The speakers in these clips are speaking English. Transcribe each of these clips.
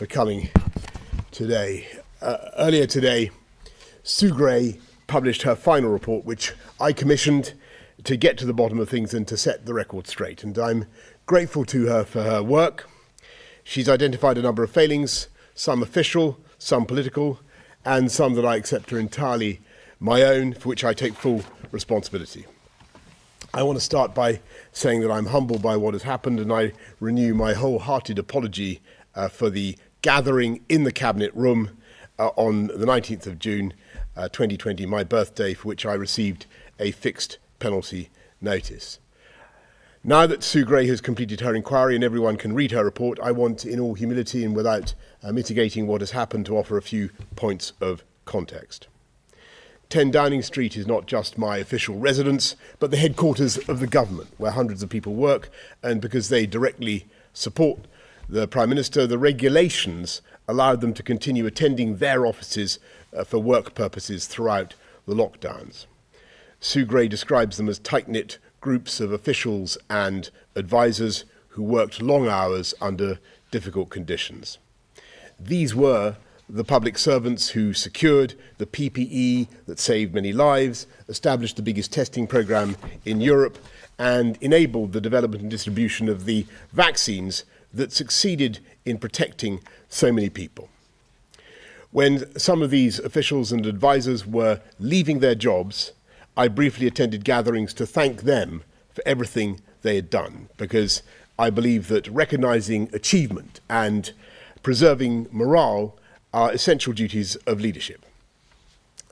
for coming today. Earlier today, Sue Gray published her final report, which I commissioned to get to the bottom of things and to set the record straight. And I'm grateful to her for her work. She's identified a number of failings, some official, some political, and some that I accept are entirely my own, for which I take full responsibility. I want to start by saying that I'm humbled by what has happened, and I renew my wholehearted apology for the gathering in the Cabinet room on the 19th of June 2020, my birthday, for which I received a fixed penalty notice. Now that Sue Gray has completed her inquiry and everyone can read her report, I want, in all humility and without mitigating what has happened, to offer a few points of context. 10 Downing Street is not just my official residence, but the headquarters of the government, where hundreds of people work, and because they directly support the Prime Minister, the regulations allowed them to continue attending their offices for work purposes throughout the lockdowns. Sue Gray describes them as tight-knit groups of officials and advisors who worked long hours under difficult conditions. These were the public servants who secured the PPE that saved many lives, established the biggest testing program in Europe, and enabled the development and distribution of the vaccines that succeeded in protecting so many people. When some of these officials and advisors were leaving their jobs, I briefly attended gatherings to thank them for everything they had done, because I believe that recognising achievement and preserving morale are essential duties of leadership.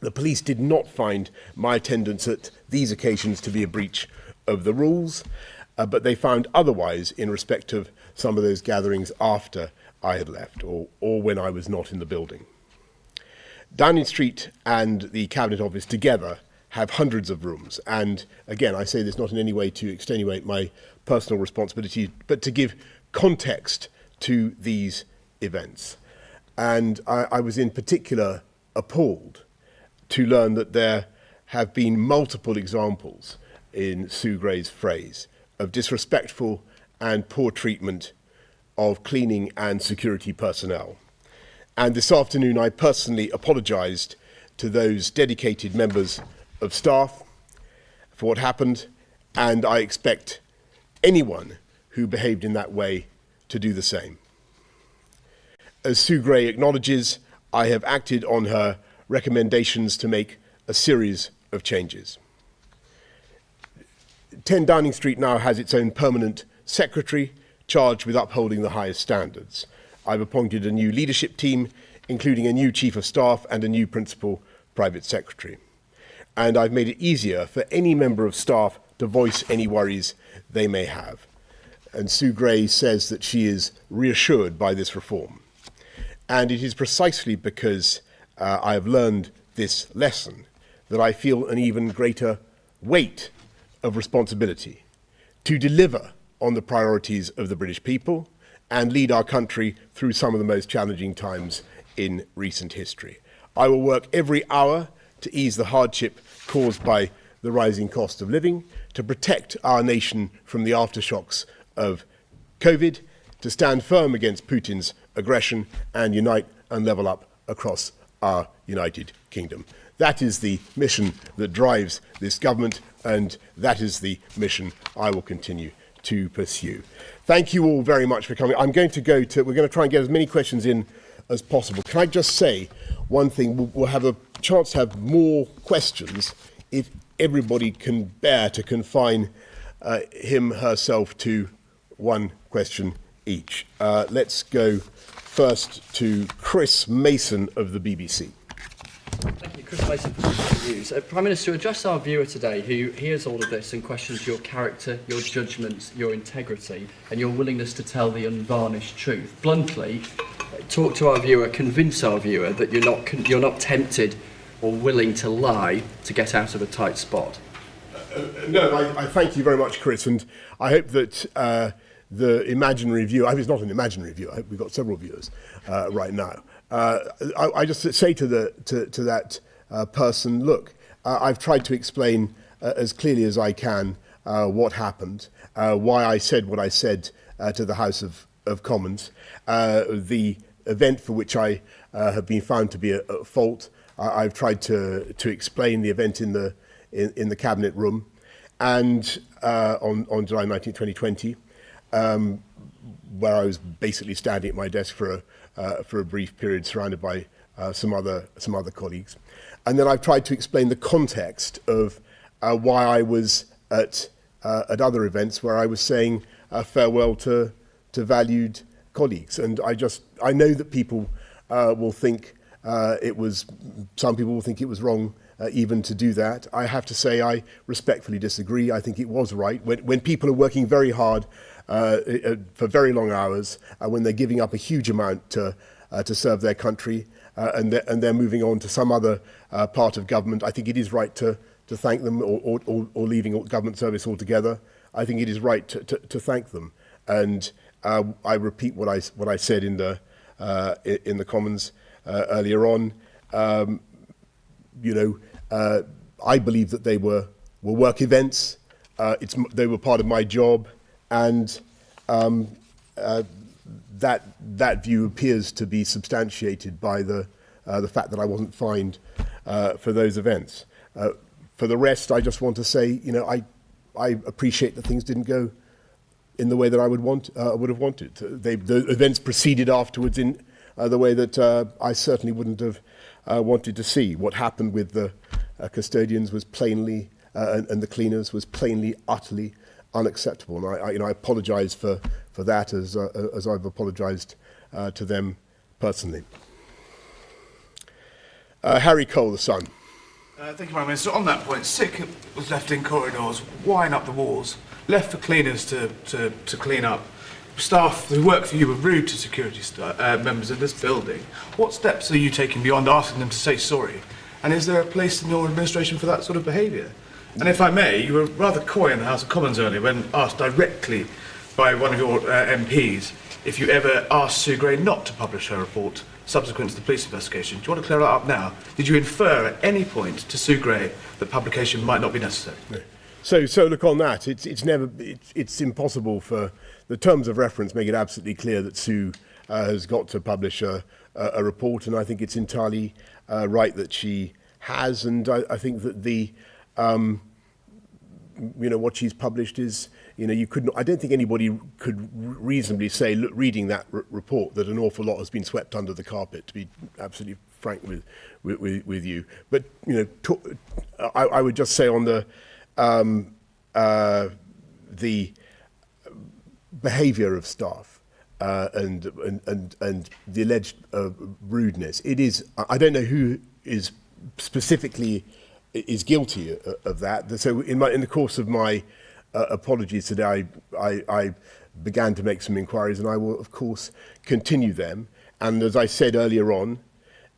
The police did not find my attendance at these occasions to be a breach of the rules, but they found otherwise in respect of some of those gatherings after I had left or when I was not in the building. Downing Street and the Cabinet Office together have hundreds of rooms, and again, I say this not in any way to extenuate my personal responsibility, but to give context to these events. And I was in particular appalled to learn that there have been multiple examples in Sue Gray's phrase of disrespectful and poor treatment of cleaning and security personnel. And this afternoon I personally apologised to those dedicated members of staff for what happened, and I expect anyone who behaved in that way to do the same. As Sue Gray acknowledges, I have acted on her recommendations to make a series of changes. 10 Downing Street now has its own permanent secretary charged with upholding the highest standards. I've appointed a new leadership team, including a new chief of staff and a new principal private secretary. And I've made it easier for any member of staff to voice any worries they may have. And Sue Gray says that she is reassured by this reform. And it is precisely because I have learned this lesson that I feel an even greater weight of responsibility to deliver on the priorities of the British people and lead our country through some of the most challenging times in recent history. I will work every hour to ease the hardship caused by the rising cost of living, to protect our nation from the aftershocks of COVID, to stand firm against Putin's aggression, and unite and level up across our United Kingdom. That is the mission that drives this government, and that is the mission I will continue to pursue. Thank you all very much for coming. We're going to try and get as many questions in as possible. Can I just say one thing? We'll have a chance to have more questions if everybody can bear to confine herself to one question each. Let's go first to Chris Mason of the BBC. Thank you, Chris Mason from BBC News. Prime Minister, address our viewer today who hears all of this and questions your character, your judgment, your integrity and your willingness to tell the unvarnished truth. Bluntly, talk to our viewer, convince our viewer that you're not tempted or willing to lie to get out of a tight spot. No, I thank you very much, Chris, and I hope that the imaginary viewer, it's not an imaginary viewer, I hope we've got several viewers right now. I just say to that person, look, I've tried to explain as clearly as I can what happened, why I said what I said to the House of Commons, the event for which I have been found to be at fault. I've tried to explain the event in the cabinet room, and on July 19, 2020, where I was basically standing at my desk for a brief period, surrounded by some other colleagues, and then I've tried to explain the context of why I was at other events where I was saying farewell to valued colleagues. And I know that people will think some people will think it was wrong even to do that. I have to say I respectfully disagree. I think it was right. When people are working very hard for very long hours, when they're giving up a huge amount to serve their country, and they're moving on to some other part of government, I think it is right to thank them, or leaving government service altogether. I think it is right to thank them. And I repeat what I said in the Commons earlier on. I believe that they were work events. They were part of my job, and that view appears to be substantiated by the fact that I wasn't fined for those events. For the rest, I just want to say, I appreciate that things didn't go in the way that I would have wanted. The events proceeded afterwards in the way that I certainly wouldn't have wanted to see. What happened with the custodians was plainly, and the cleaners was plainly, utterly unacceptable. And I apologise for that, as I've apologised to them personally. Harry Cole, the Sun. Thank you, Prime Minister. On that point, sick was left in corridors, wiring up the walls, left for cleaners to clean up. Staff who work for you were rude to security members in this building. What steps are you taking beyond asking them to say sorry? And is there a place in your administration for that sort of behaviour? And if I may, you were rather coy in the House of Commons earlier when asked directly by one of your MPs if you ever asked Sue Gray not to publish her report subsequent to the police investigation. Do you want to clear that up now? Did you infer at any point to Sue Gray that publication might not be necessary? No. So look, on that, it's impossible for the terms of reference make it absolutely clear that Sue has got to publish a report, and I think it's entirely right that she has, and I think that the what she's published is, you couldn't. I don't think anybody could reasonably say, look, reading that report, that an awful lot has been swept under the carpet. To be absolutely frank with you, but I would just say on the behaviour of staff and the alleged rudeness. It is. I don't know who is specifically is guilty of that. So in the course of my apologies today, I began to make some inquiries, and I will of course continue them. And as I said earlier on,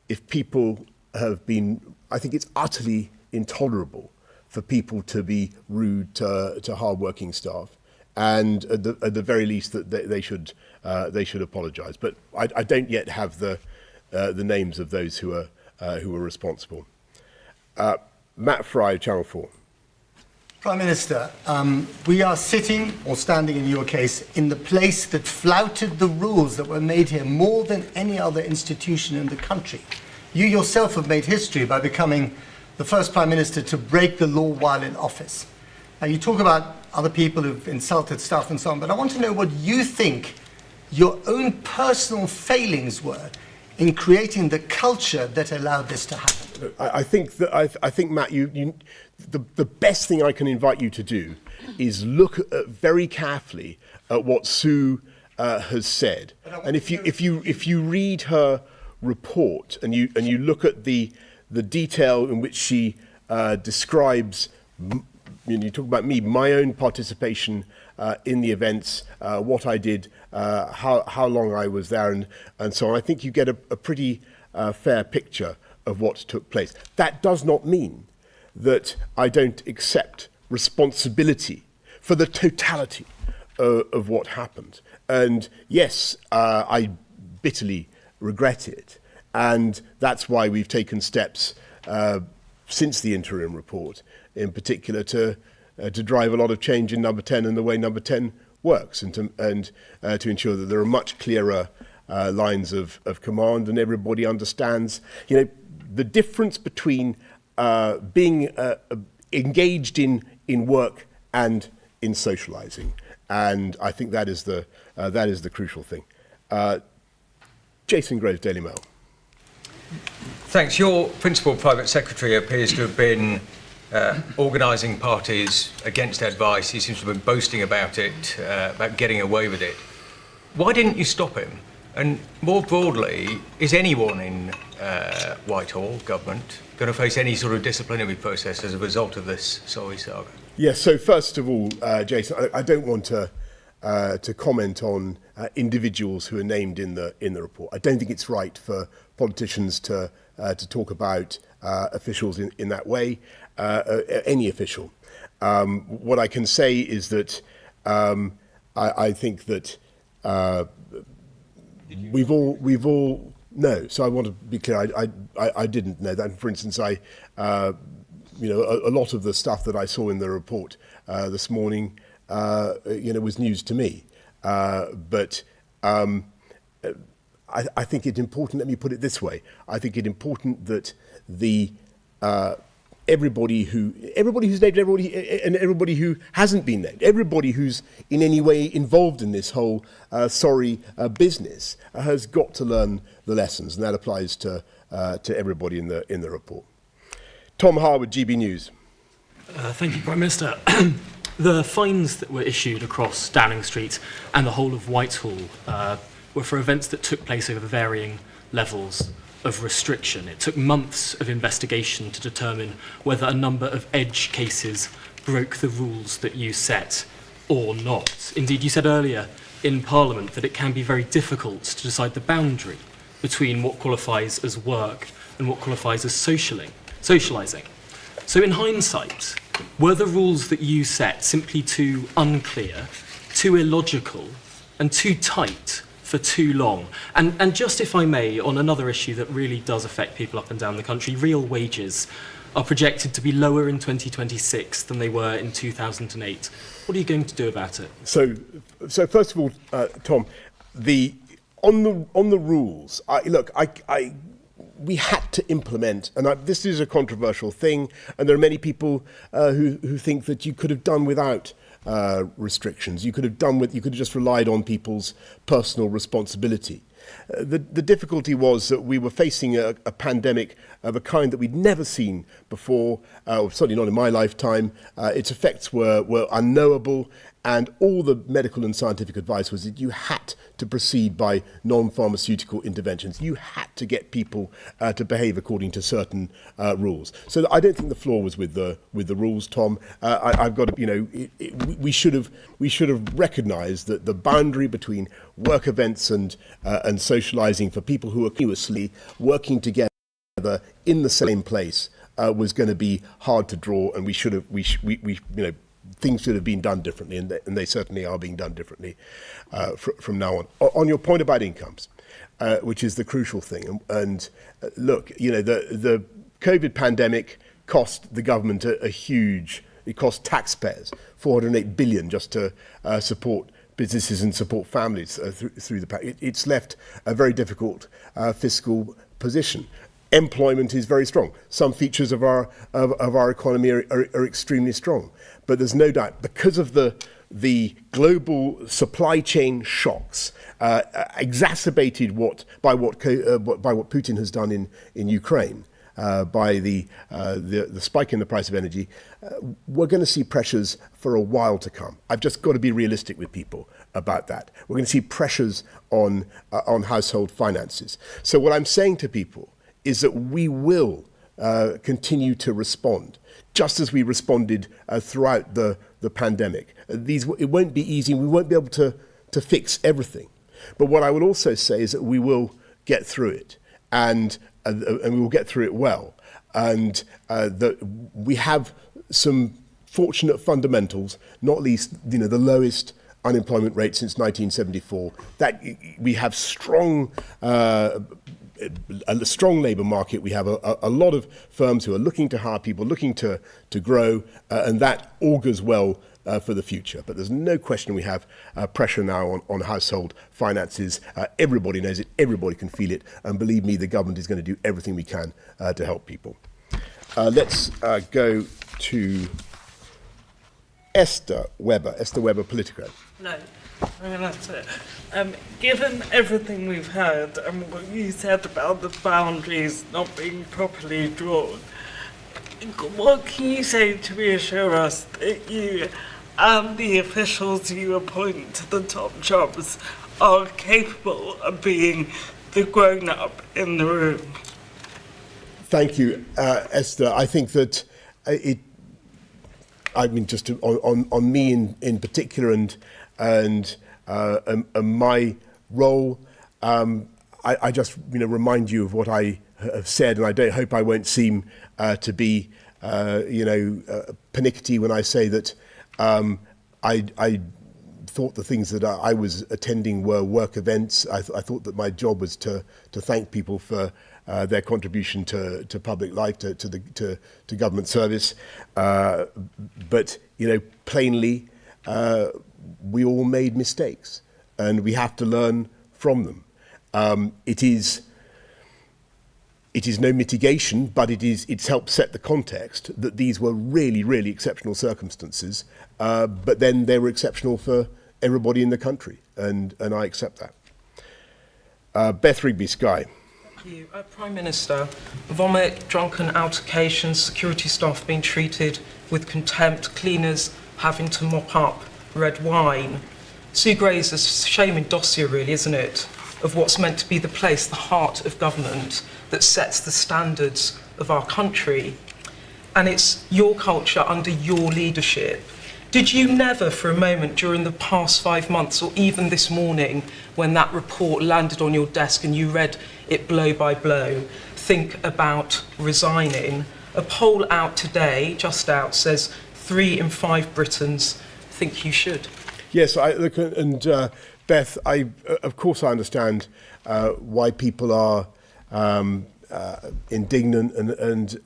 if people have been, I think it's utterly intolerable for people to be rude to hard-working staff, and at the very least that they should apologise. But I don't yet have the names of those who are responsible. Matt Fry, Channel 4. Prime Minister, we are sitting, or standing in your case, in the place that flouted the rules that were made here more than any other institution in the country. You yourself have made history by becoming the first Prime Minister to break the law while in office. Now, you talk about other people who've insulted staff and so on, but I want to know what you think your own personal failings were in creating the culture that allowed this to happen. I think Matt, the best thing I can invite you to do is look very carefully at what Sue has said, and if you read her report and you look at the detail in which she describes, you talk about me, my own participation in the events, what I did, how long I was there, and so on. I think you get a pretty fair picture of what took place. That does not mean that I don't accept responsibility for the totality of what happened. And yes, I bitterly regret it, and that's why we've taken steps since the interim report, in particular, to drive a lot of change in Number 10 and the way Number 10 works, and to ensure that there are much clearer lines of command, and everybody understands, the difference between being engaged in work and in socialising. And I think that is the crucial thing. Jason Groves, Daily Mail. Thanks. Your principal private secretary appears to have been organising parties against advice. He seems to have been boasting about it, about getting away with it. Why didn't you stop him? And more broadly, is anyone in Whitehall government going to face any sort of disciplinary process as a result of this sorry saga? Yes. So first of all, Jason, I don't want to comment on individuals who are named in the report. I don't think it's right for politicians to talk about officials in that way, any official. What I can say is that I think that we've all no. So I want to be clear. I didn't know that. For instance, a lot of the stuff that I saw in the report this morning, was news to me. But I think it's important. Let me put it this way: I think it's important that everybody who's named, everybody who hasn't been named, everybody who's in any way involved in this whole business has got to learn the lessons, and that applies to everybody in the report. Tom Harwood, GB News. Thank you, Prime Minister. The fines that were issued across Downing Street and the whole of Whitehall were for events that took place over varying levels of restriction. It took months of investigation to determine whether a number of edge cases broke the rules that you set or not. Indeed, you said earlier in Parliament that it can be very difficult to decide the boundary between what qualifies as work and what qualifies as socialising. So in hindsight, were the rules that you set simply too unclear, too illogical, and too tight for too long? And just, if I may, on another issue that really does affect people up and down the country, real wages are projected to be lower in 2026 than they were in 2008. What are you going to do about it? So first of all, Tom, on the rules, we had to implement, and this is a controversial thing, and there are many people who think that you could have done without restrictions. You could have just relied on people's personal responsibility. The difficulty was that we were facing a pandemic of a kind that we'd never seen before, certainly not in my lifetime. Its effects were unknowable, and all the medical and scientific advice was that you had to proceed by non-pharmaceutical interventions. You had to get people to behave according to certain rules. So I don't think the flaw was with the rules, Tom. I've got to, we should have recognised that the boundary between work events and socialising for people who are continuously working together in the same place was going to be hard to draw, and things should have been done differently, and they certainly are being done differently from now on. On your point about incomes, which is the crucial thing, and look, the COVID pandemic cost the government a huge. It cost taxpayers $408 billion just to support businesses and support families through the pandemic. It's left a very difficult fiscal position. Employment is very strong. Some features of our economy are extremely strong, but there's no doubt because of the global supply chain shocks exacerbated by what Putin has done in Ukraine, by the spike in the price of energy. We're going to see pressures for a while to come. I've just got to be realistic with people about that. We're going to see pressures on household finances. So what I'm saying to people is that we will continue to respond, just as we responded throughout the pandemic. It won't be easy. We won't be able to fix everything. But what I would also say is that we will get through it, and we will get through it well. And that we have some fortunate fundamentals, not least the lowest unemployment rate since 1974. That we have a strong labour market. We have a lot of firms who are looking to hire people, looking to grow, and that augurs well for the future. But there's no question we have pressure now on household finances. Everybody knows it, everybody can feel it, and believe me, the government is going to do everything we can to help people. Let's go to Esther Webber, Politico. No, I mean, that's it. Given everything we've heard and what you said about the boundaries not being properly drawn, what can you say to reassure us that you and the officials you appoint to the top jobs are capable of being the grown-up in the room? Thank you, Esther. I think that I mean, just on me in particular and my role, I just remind you of what I have said, and I hope I won't seem to be pernickety when I say that I thought the things that I was attending were work events. I thought that my job was to thank people for their contribution to public life, to government service. But plainly, we all made mistakes, and we have to learn from them. It is no mitigation, but it's helped set the context that these were really, really exceptional circumstances. But then they were exceptional for everybody in the country, and I accept that. Beth Rigby, Sky. Thank you. Prime Minister, vomit, drunken altercations, security staff being treated with contempt, cleaners having to mop up red wine. Sue Gray's a shaming dossier, really, isn't it, of what's meant to be the place, the heart of government, that sets the standards of our country. And it's your culture under your leadership. Did you never for a moment during the past 5 months, or even this morning when that report landed on your desk and you read it blow by blow, think about resigning? A poll out today, just out, says 3 in 5 Britons think you should. Yes, Beth, of course I understand why people are indignant and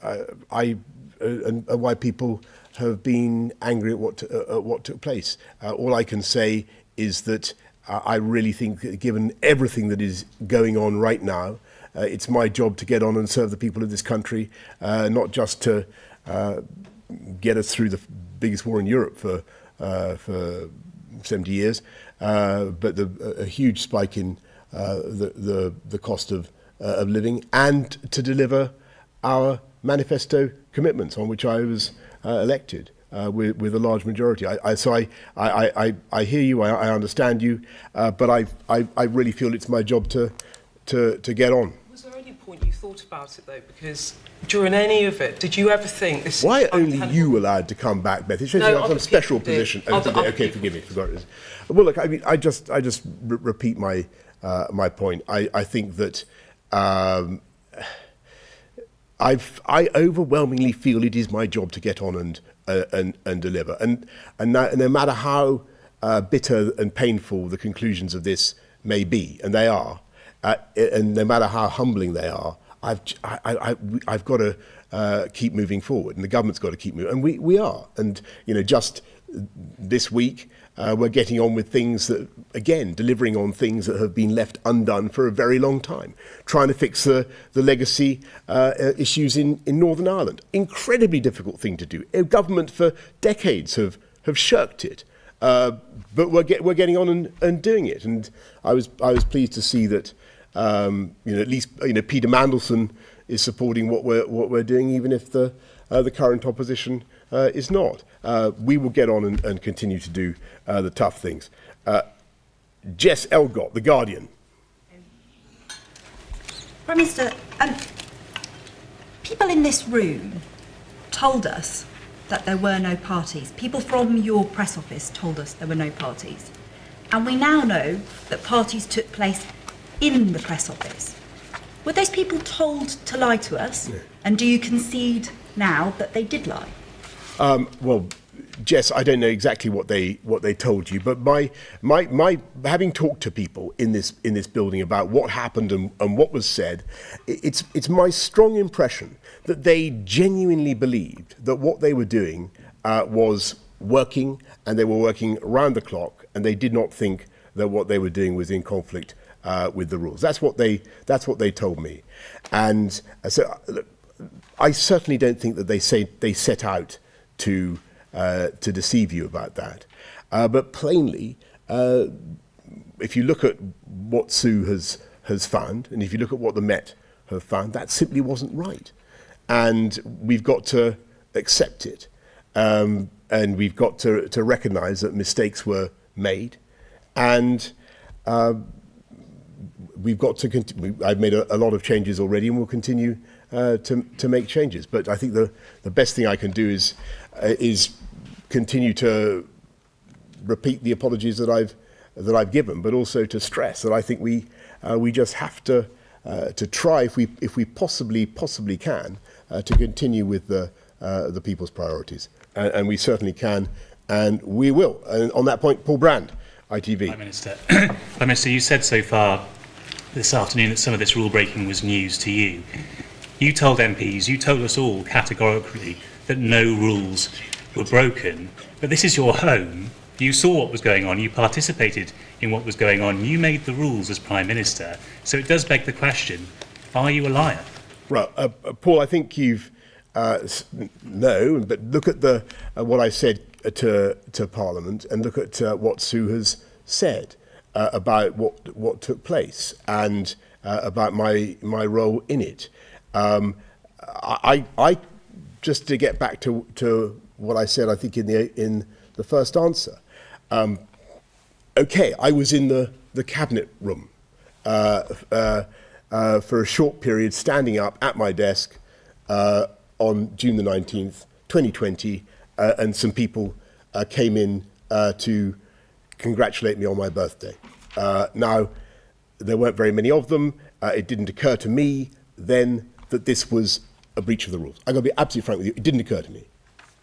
why people have been angry at what took place. All I can say is that I really think that given everything that is going on right now, it's my job to get on and serve the people of this country, not just to get us through the biggest war in Europe for 70 years, but a huge spike in the cost of living, and to deliver our manifesto commitments on which I was elected with a large majority. I hear you, I understand you, but I really feel it's my job to get on. Was there any point you thought about it, though? Because during any of it, did you ever think this... Why are only you allowed to come back, Beth? It shows you have some special position. Okay, forgive me. Well, look, I mean, I just repeat my point. I think that I overwhelmingly feel it is my job to get on and deliver. And no matter how bitter and painful the conclusions of this may be, and they are, and no matter how humbling they are, I've got to keep moving forward, and the government's got to keep moving, and we are. And just this week, we're getting on with things that, again, delivering on things that have been left undone for a very long time. Trying to fix the legacy issues in Northern Ireland. Incredibly difficult thing to do. Government for decades have shirked it. But we're getting on and doing it. And I was pleased to see that at least Peter Mandelson is supporting what we're doing, even if the current opposition is not. We will get on and continue to do the tough things. Jess Elgott, The Guardian. Prime Minister, people in this room told us that there were no parties. People from your press office told us there were no parties. And we now know that parties took place in the press office. Were those people told to lie to us? Yeah. And do you concede now that they did lie? Well, Jess, I don't know exactly what they told you, but my having talked to people in this building about what happened and what was said, it's my strong impression that they genuinely believed that what they were doing was working, and they were working round the clock, and they did not think that what they were doing was in conflict with the rules. That's what they told me, and so look, I certainly don't think that they set out to deceive you about that. But plainly, if you look at what Sue has found, and if you look at what the Met have found, that simply wasn't right, and we've got to accept it, and we've got to recognise that mistakes were made, and we've got to. I've made a lot of changes already, and we'll continue to make changes. But I think the best thing I can do is continue to repeat the apologies that I've given, but also to stress that I think we just have to try, if we possibly can, to continue with the people's priorities, and we certainly can, and we will. And on that point, Paul Brand, ITV. Prime Minister, Prime Minister, you said so far this afternoon that some of this rule breaking was news to you. You told MPs, you told us all categorically that no rules were broken, but this is your home. You saw what was going on, you participated in what was going on, you made the rules as Prime Minister, so it does beg the question, are you a liar? Well, Paul, I think you've no, but look at what I said to Parliament, and look at what Sue has said about what took place, and about my role in it. I just to get back to what I said, I think in the first answer. Okay, I was in the cabinet room for a short period, standing up at my desk on June the 19th, 2020, and some people came in to congratulate me on my birthday. Now, there weren't very many of them. It didn't occur to me then that this was a breach of the rules. I've got to be absolutely frank with you. It didn't occur to me.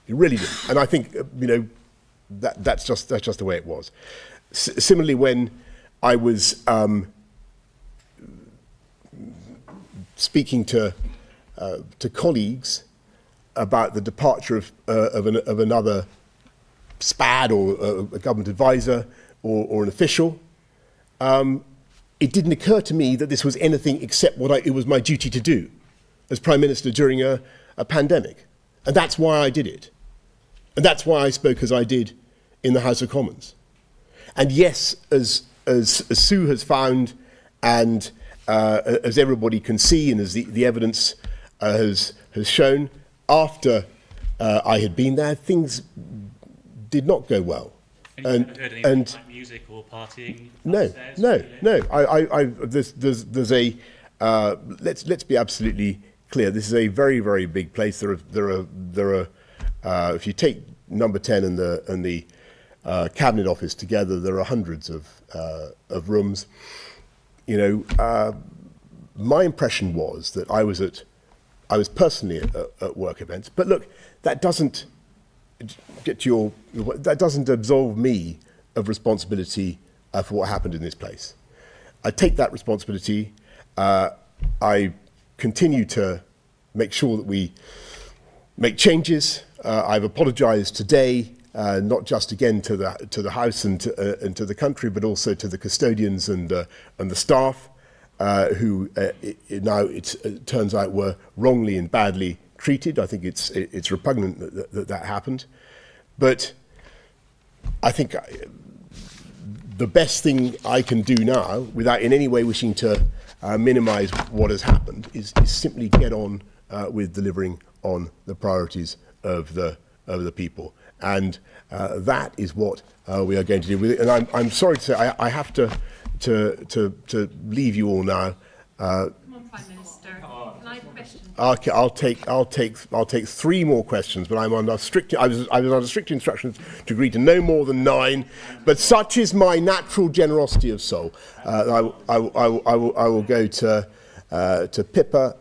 It really didn't. And I think, that's just the way it was. Similarly, when I was speaking to colleagues about the departure of another SPAD or a government advisor or an official, it didn't occur to me that this was anything except what it was my duty to do as Prime Minister during a pandemic. And that's why I did it. And that's why I spoke as I did in the House of Commons. And yes, as Sue has found, and as everybody can see, and as the evidence has shown, after I had been there, things did not go well. And you haven't heard anything like music or partying? No. There's a let's be absolutely clear. This is a very, very big place. There are if you take number 10 and the cabinet office together, there are hundreds of rooms. My impression was that I was personally at work events. But look, that doesn't absolve me of responsibility for what happened in this place. I take that responsibility. I continue to make sure that we make changes. I've apologised today, not just again to the House and to the country, but also to the custodians and the staff who now it turns out were wrongly and badly treated. I think it's repugnant that happened, but I think the best thing I can do now, without in any way wishing to minimise what has happened, is simply get on with delivering on the priorities of the people, and that is what we are going to do with it. And I'm sorry to say I have to leave you all now. Come on, Prime Minister. Live question. Okay, I'll take 3 more questions, but I'm under strict. I was under strict instructions to agree to no more than 9. But such is my natural generosity of soul. I will go to Pippa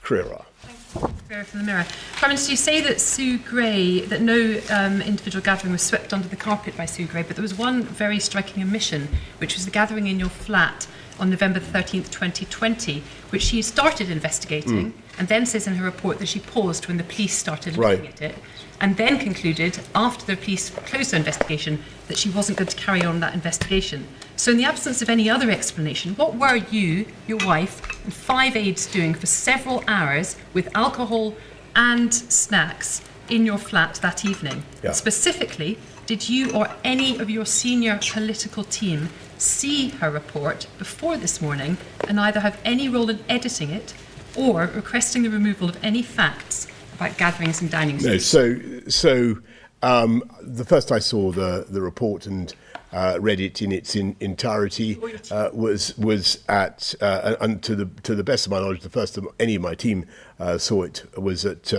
Crerar. From the Mirror. Prime Minister, you say that Sue Gray, that no individual gathering was swept under the carpet by Sue Gray, but there was one very striking omission, which was the gathering in your flat on November 13th, 2020, which she started investigating, and then says in her report that she paused when the police started looking at it, and then concluded, after the police closed their investigation, that she wasn't going to carry on that investigation. So in the absence of any other explanation, what were you, your wife, and 5 aides doing for several hours with alcohol and snacks in your flat that evening? Yeah. Specifically, did you or any of your senior political team see her report before this morning and either have any role in editing it or requesting the removal of any facts about gatherings and dining streets? No, so the first I saw the report and read it in its entirety was at and to the best of my knowledge, the first time any of my team saw it was at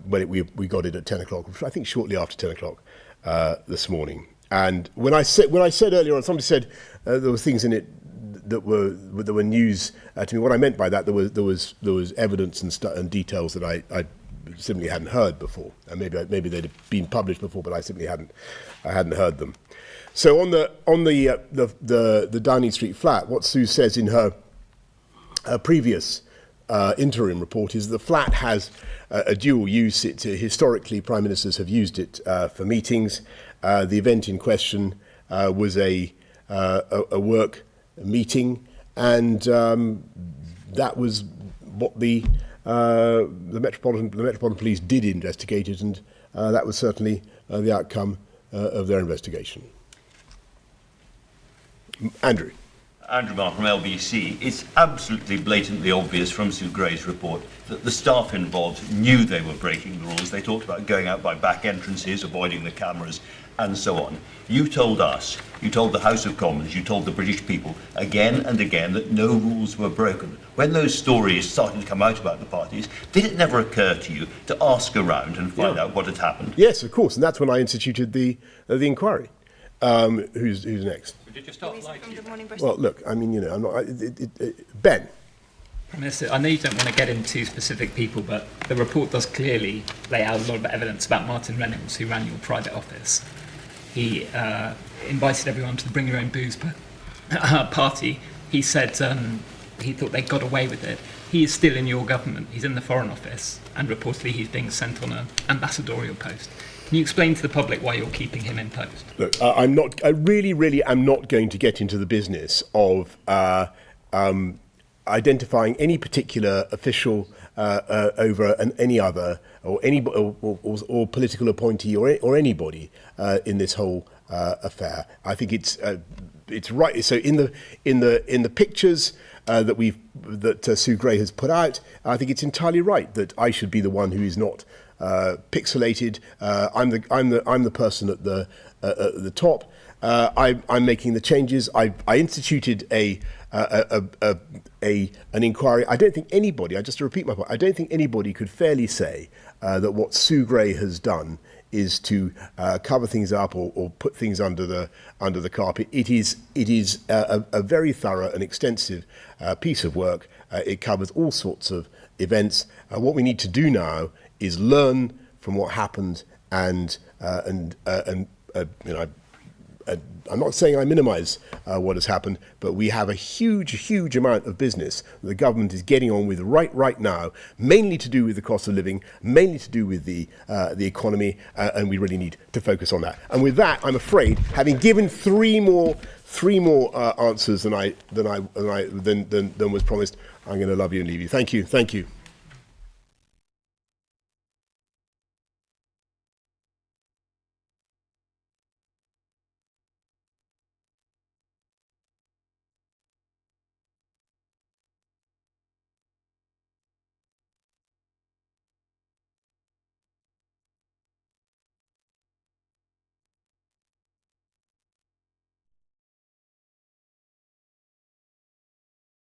when we got it at 10 o'clock, I think shortly after 10 o'clock this morning. And when I said earlier on, somebody said there were things in it that were news to me. What I meant by that, there was evidence and details that I simply hadn't heard before, and maybe they'd have been published before, but I simply hadn't heard them. So on the Downing Street flat, what Sue says in her previous interim report is the flat has a dual use. Historically, prime ministers have used it for meetings. The event in question was a work meeting, and that was what the Metropolitan Police did investigate it, and that was certainly the outcome of their investigation. Andrew Marr from LBC. It's absolutely blatantly obvious from Sue Gray's report that the staff involved knew they were breaking the rules. They talked about going out by back entrances, avoiding the cameras, and so on. You told us, you told the House of Commons, you told the British people again and again that no rules were broken. When those stories started to come out about the parties, did it never occur to you to ask around and find out what had happened? Yes, of course, and that's when I instituted the inquiry. Who's next? Did you start liking it? Well, look, I mean, I'm not. Ben. Prime Minister, I know you don't want to get into specific people, but the report does clearly lay out a lot of evidence about Martin Reynolds, who ran your private office. He invited everyone to the Bring Your Own Booze party. He said he thought they got away with it. He is still in your government. He's in the Foreign Office, and reportedly he's being sent on an ambassadorial post. Can you explain to the public why you're keeping him in post? Look, I really am not going to get into the business of identifying any particular official over any other, or any or political appointee or anybody in this whole affair. I think it's right. So in the pictures that Sue Gray has put out, I think it's entirely right that I should be the one who is not pixelated. I'm the person at the top. I'm making the changes. I instituted an inquiry. I don't think anybody, just to repeat my point, I don't think anybody could fairly say that what Sue Gray has done is to cover things up or put things under the carpet. It is a very thorough and extensive piece of work. It covers all sorts of events. What we need to do now is learn from what happened, and I'm not saying I minimise what has happened, but we have a huge amount of business that the government is getting on with right now, mainly to do with the cost of living, mainly to do with the economy, and we really need to focus on that. And with that, I'm afraid, having given three more answers than was promised, I'm going to love you and leave you. Thank you.